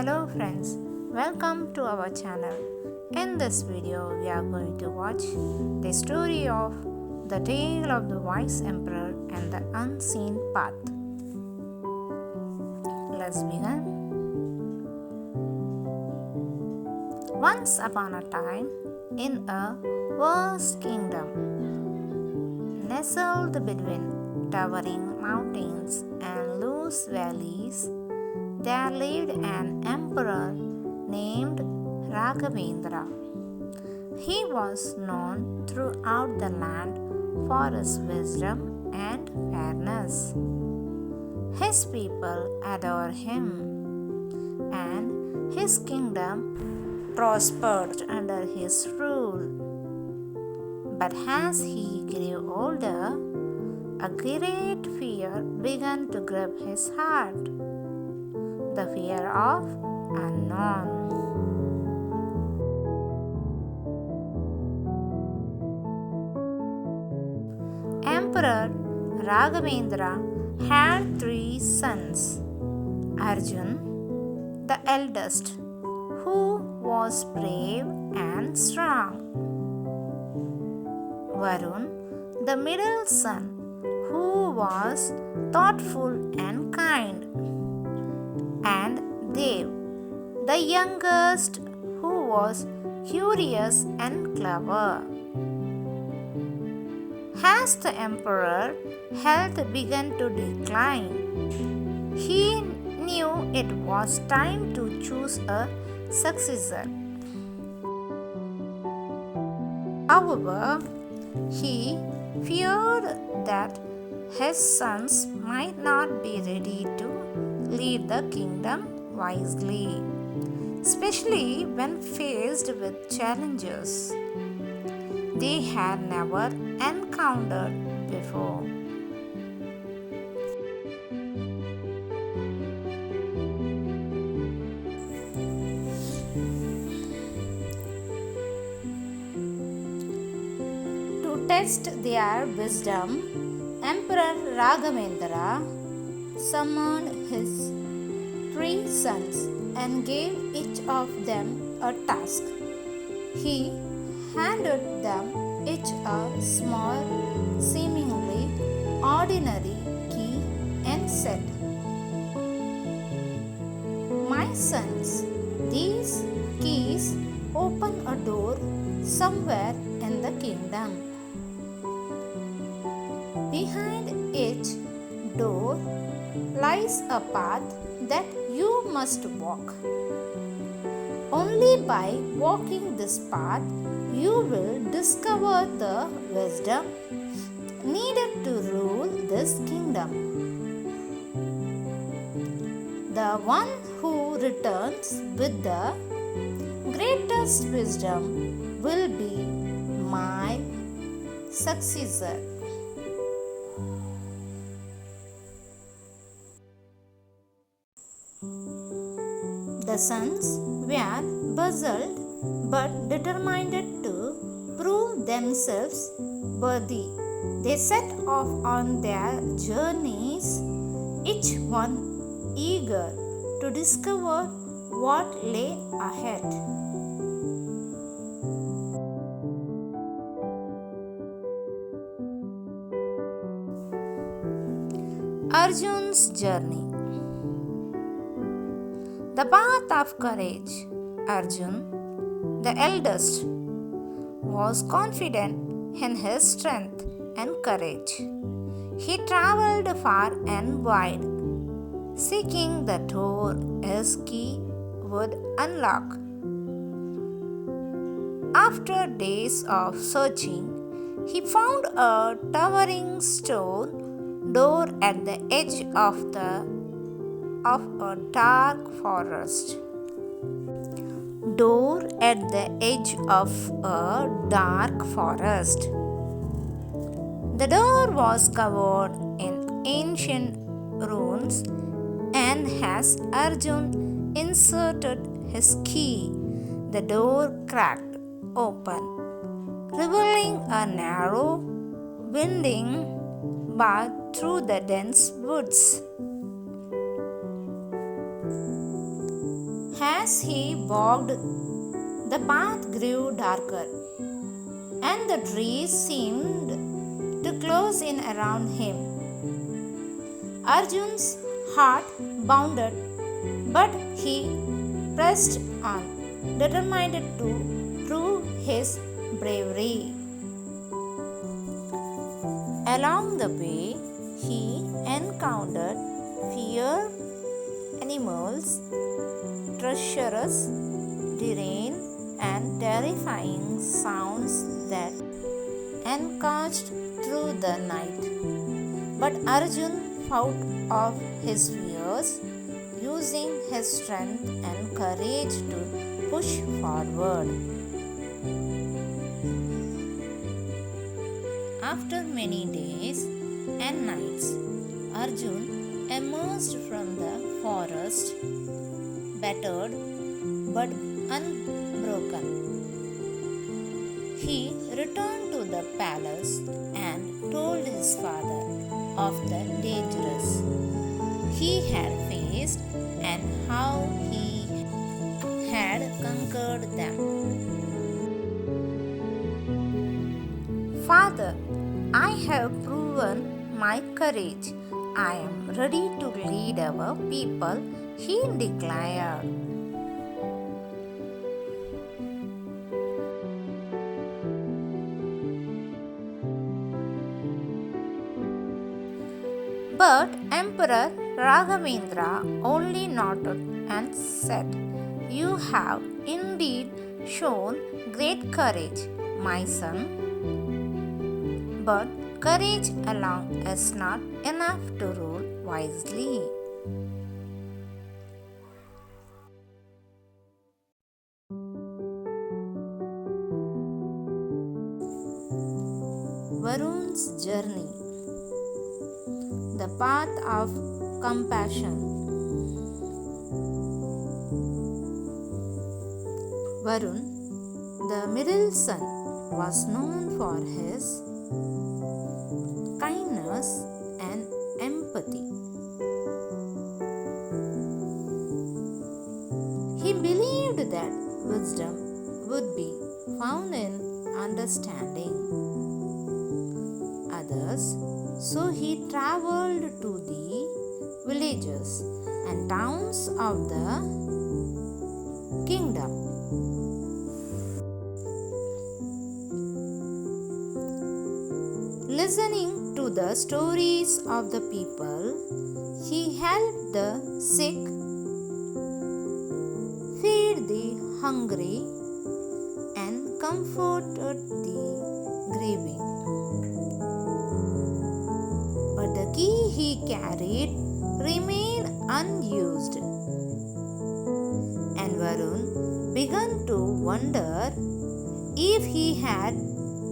Hello friends, welcome to our channel. In this video, we are going to watch the story of the tale of the wise emperor and the unseen path. Let's begin. Once upon a time, in a vast kingdom, nestled between towering mountains and loose valleys, there lived an emperor named Raghavendra. He was known throughout the land for his wisdom and fairness. His people adore him, and his kingdom prospered under his rule. But as he grew older, a great fear began to grip his heart. The fear of unknown. Emperor Raghavendra had 3 sons. Arjun, the eldest, who was brave and strong. Varun, the middle son, who was thoughtful and kind. And Dev, the youngest, who was curious and clever. As the emperor's health began to decline, he knew it was time to choose a successor. However, he feared that his sons might not be ready to lead the kingdom wisely, especially when faced with challenges they had never encountered before. To test their wisdom, Emperor Raghavendra summoned his 3 sons and gave each of them a task. He handed them each a small, seemingly ordinary key and said, "My sons, these keys open a door somewhere in the kingdom. Behind each door lies a path that you must walk. Only by walking this path you will discover the wisdom needed to rule this kingdom. The one who returns with the greatest wisdom will be my successor." The sons were puzzled but determined to prove themselves worthy. They set off on their journeys, each one eager to discover what lay ahead. Arjun's journey. The path of courage. Arjun, the eldest, was confident in his strength and courage. He traveled far and wide, seeking the door his key would unlock. After days of searching, he found a towering stone door at the edge of a dark forest. Door at the edge of a dark forest. The door was covered in ancient runes, and as Arjun inserted his key, the door cracked open, revealing a narrow, winding path through the dense woods. As he walked, the path grew darker, and the trees seemed to close in around him. Arjun's heart bounded, but he pressed on, determined to prove his bravery. Along the way, he encountered fierce animals, treacherous terrain, and terrifying sounds that encroached through the night. But Arjun fought off his fears, using his strength and courage to push forward. After many days and nights, Arjun emerged from the forest, battered but unbroken. He returned to the palace and told his father of the dangers he had faced and how he had conquered them. Father, I have proven my courage. I am ready to lead our people, he declared. But Emperor Raghavendra only nodded and said, "You have indeed shown great courage, my son. But courage alone is not enough to rule wisely." Varun's journey. The path of compassion. Varun, the middle son, was known for his kindness and empathy. He believed that wisdom would be found in understanding others, so he traveled to the villages and towns of the kingdom. Listening to the stories of the people, he helped the sick, fed the hungry, and comforted the grieving. But the key he carried remained unused, and Varun began to wonder if he had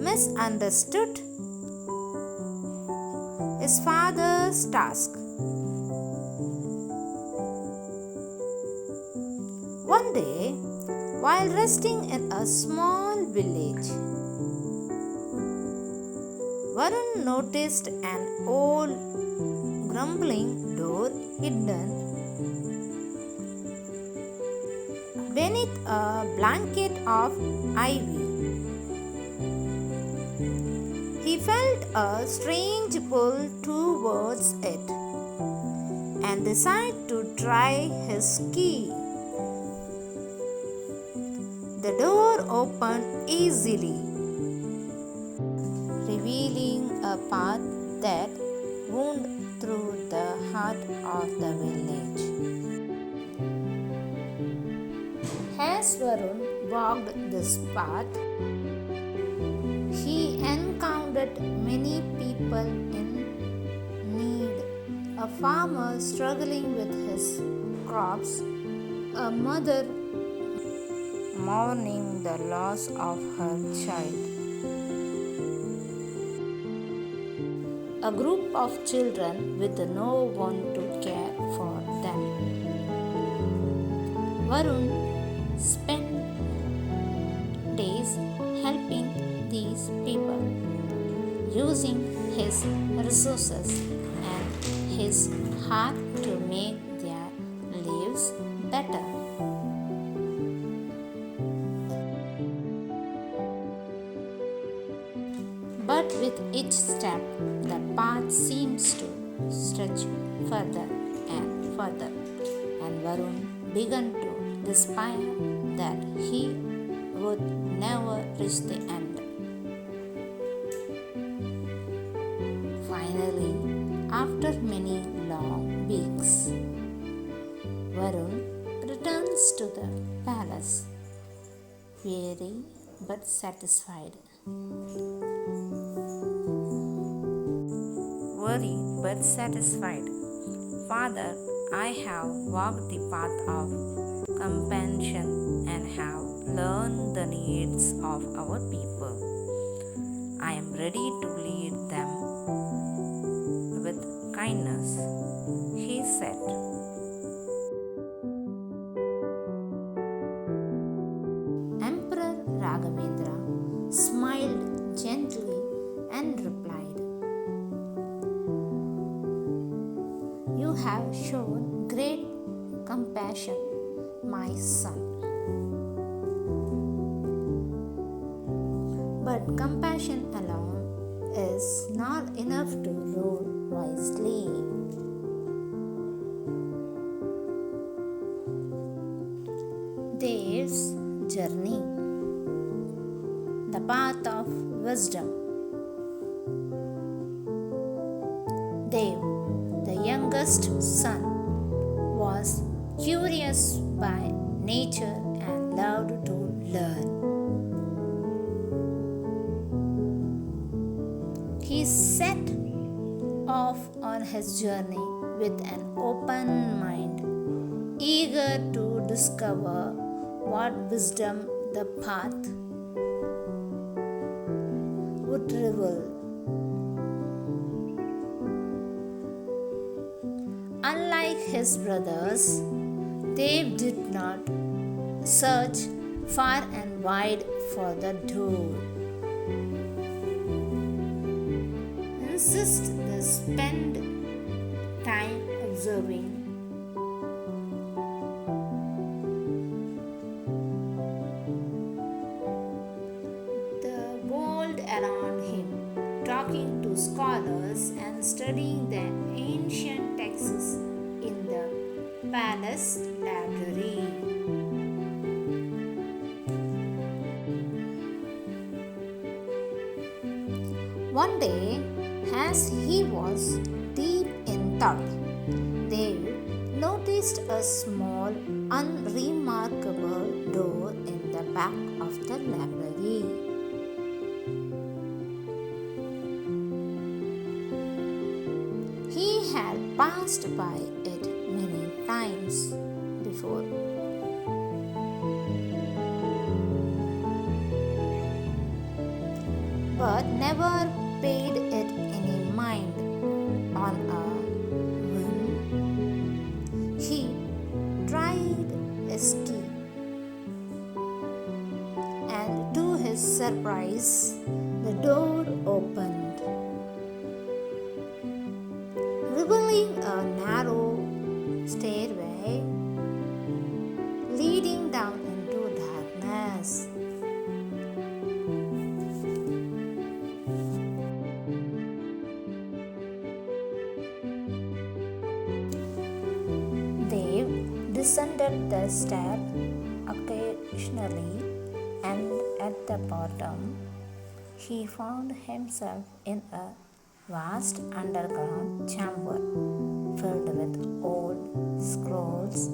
misunderstood his father's task. One day, while resting in a small village, Varun noticed an old grumbling door hidden beneath a blanket of ivy. He felt a strange pull towards it and decided to try his key. The door opened easily, revealing a path that wound through the heart of the village. As Varun walked this path, he encountered many people in need: a farmer struggling with his crops, a mother mourning the loss of her child, a group of children with no one to care for them. Varun spent days helping these people, using his resources and his heart to make their lives better. stretched further and further, and Varun began to despair that he would never reach the end. Finally, after many long weeks, Varun returns to the palace, weary but satisfied. Worried but satisfied. Father, I have walked the path of compassion and have learned the needs of our people. I am ready to lead them with kindness, he said. Emperor Raghavendra smiled gently and replied, "You have shown great compassion, my son. But compassion alone is not enough to rule wisely. There's journey, the path of wisdom." Dev, the youngest son, was curious by nature and loved to learn. He set off on his journey with an open mind, eager to discover what wisdom the path would reveal. Unlike his brothers, Dev did not search far and wide for the door. Instead, they spend time observing the world around him, talking to scholars and studying the ancient texts in the palace library. One day, as he was deep in thought, they noticed a small, unremarkable door in the back of the library. He had passed by it many times before. But never paid it any mind. On a whim, he tried his key, and to his surprise, the door opened, revealing a narrow stairway leading down into darkness. Dev descended the stair occasionally, and at the bottom, he found himself in a vast underground chamber filled with old scrolls,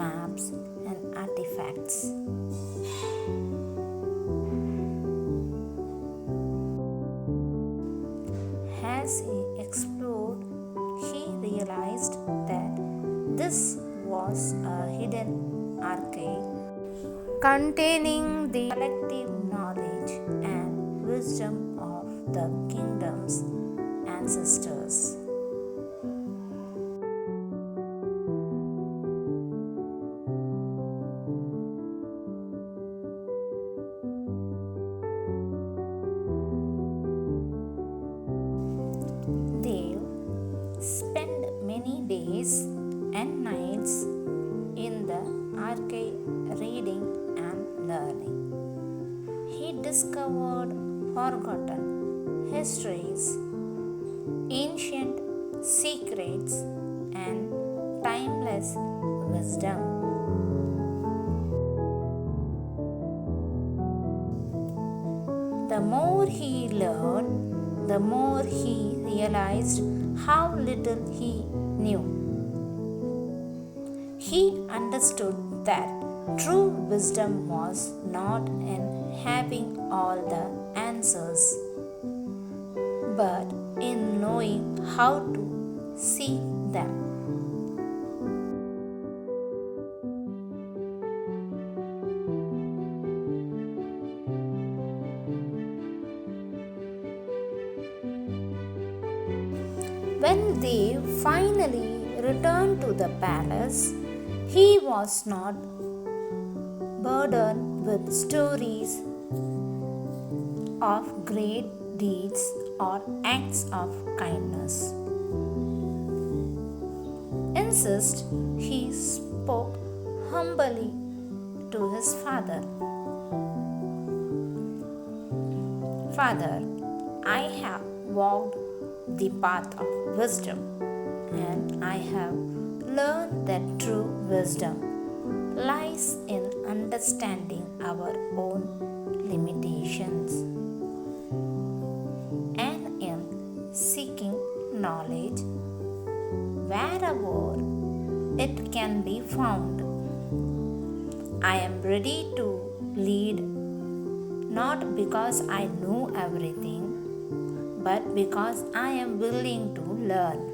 maps, and artifacts. As he explored, he realized that this was a hidden archive containing the collective knowledge and wisdom of the kingdom's ancestors. Dev spent many days and nights in the archive reading and learning. He discovered forgotten histories, ancient secrets, and timeless wisdom. The more he learned, the more he realized how little he knew. He understood that true wisdom was not in having all the answers, but in knowing how to seek them. When they finally returned to the palace, he was not burdened with stories of great deeds or acts of kindness. Instead, he spoke humbly to his father. Father, I have walked the path of wisdom, and I have learned that true wisdom lies in understanding our own limitations and in seeking knowledge wherever it can be found. I am ready to lead not because I know everything, but because I am willing to learn.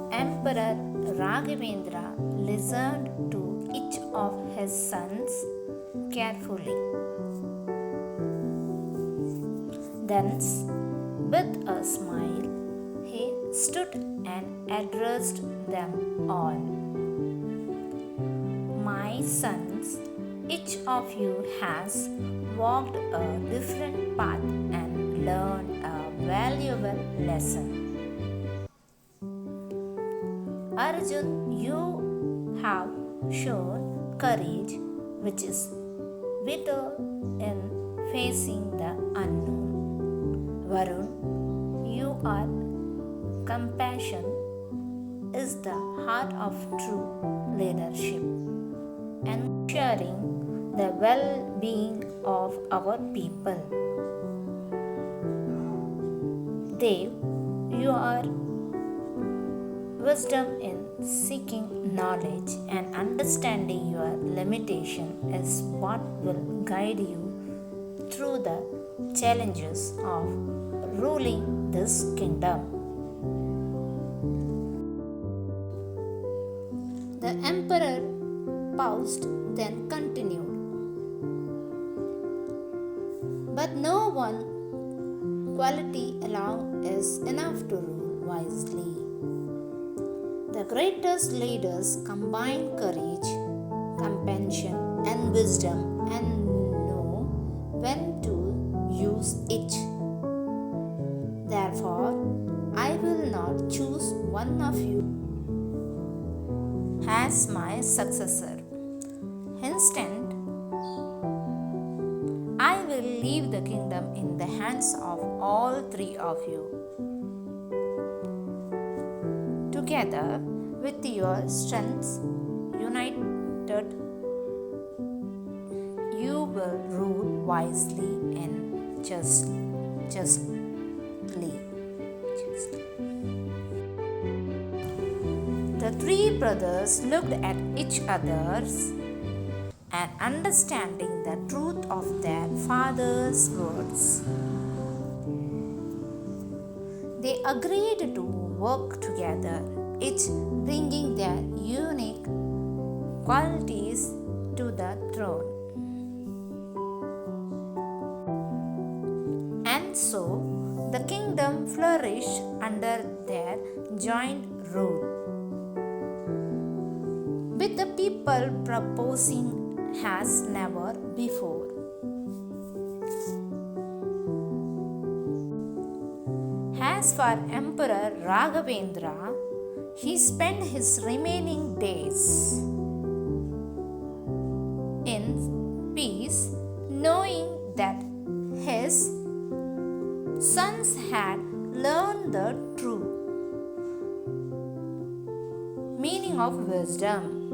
Emperor Raghavendra listened to each of his sons carefully. Then, with a smile, he stood and addressed them all. My sons, each of you has walked a different path and learned a valuable lesson. Arjun, you have shown courage, which is vital in facing the unknown. Varun, you are compassion is the heart of true leadership, ensuring the well-being of our people. Dev, you are wisdom in seeking knowledge and understanding your limitation is what will guide you through the challenges of ruling this kingdom. The emperor paused, then continued. But no one quality alone is enough to rule wisely. The greatest leaders combine courage, compassion, and wisdom and know when to use each. Therefore, I will not choose one of you as my successor. Instead, I will leave the kingdom in the hands of all three of you. Together with your strengths united, you will rule wisely and justly. The three brothers looked at each other and understanding the truth of their father's words, they agreed to work together, each bringing their unique qualities to the throne. And so the kingdom flourished under their joint rule. with the people proposing as never before. As for Emperor Raghavendra, he spent his remaining days in peace, knowing that his sons had learned the true meaning of wisdom.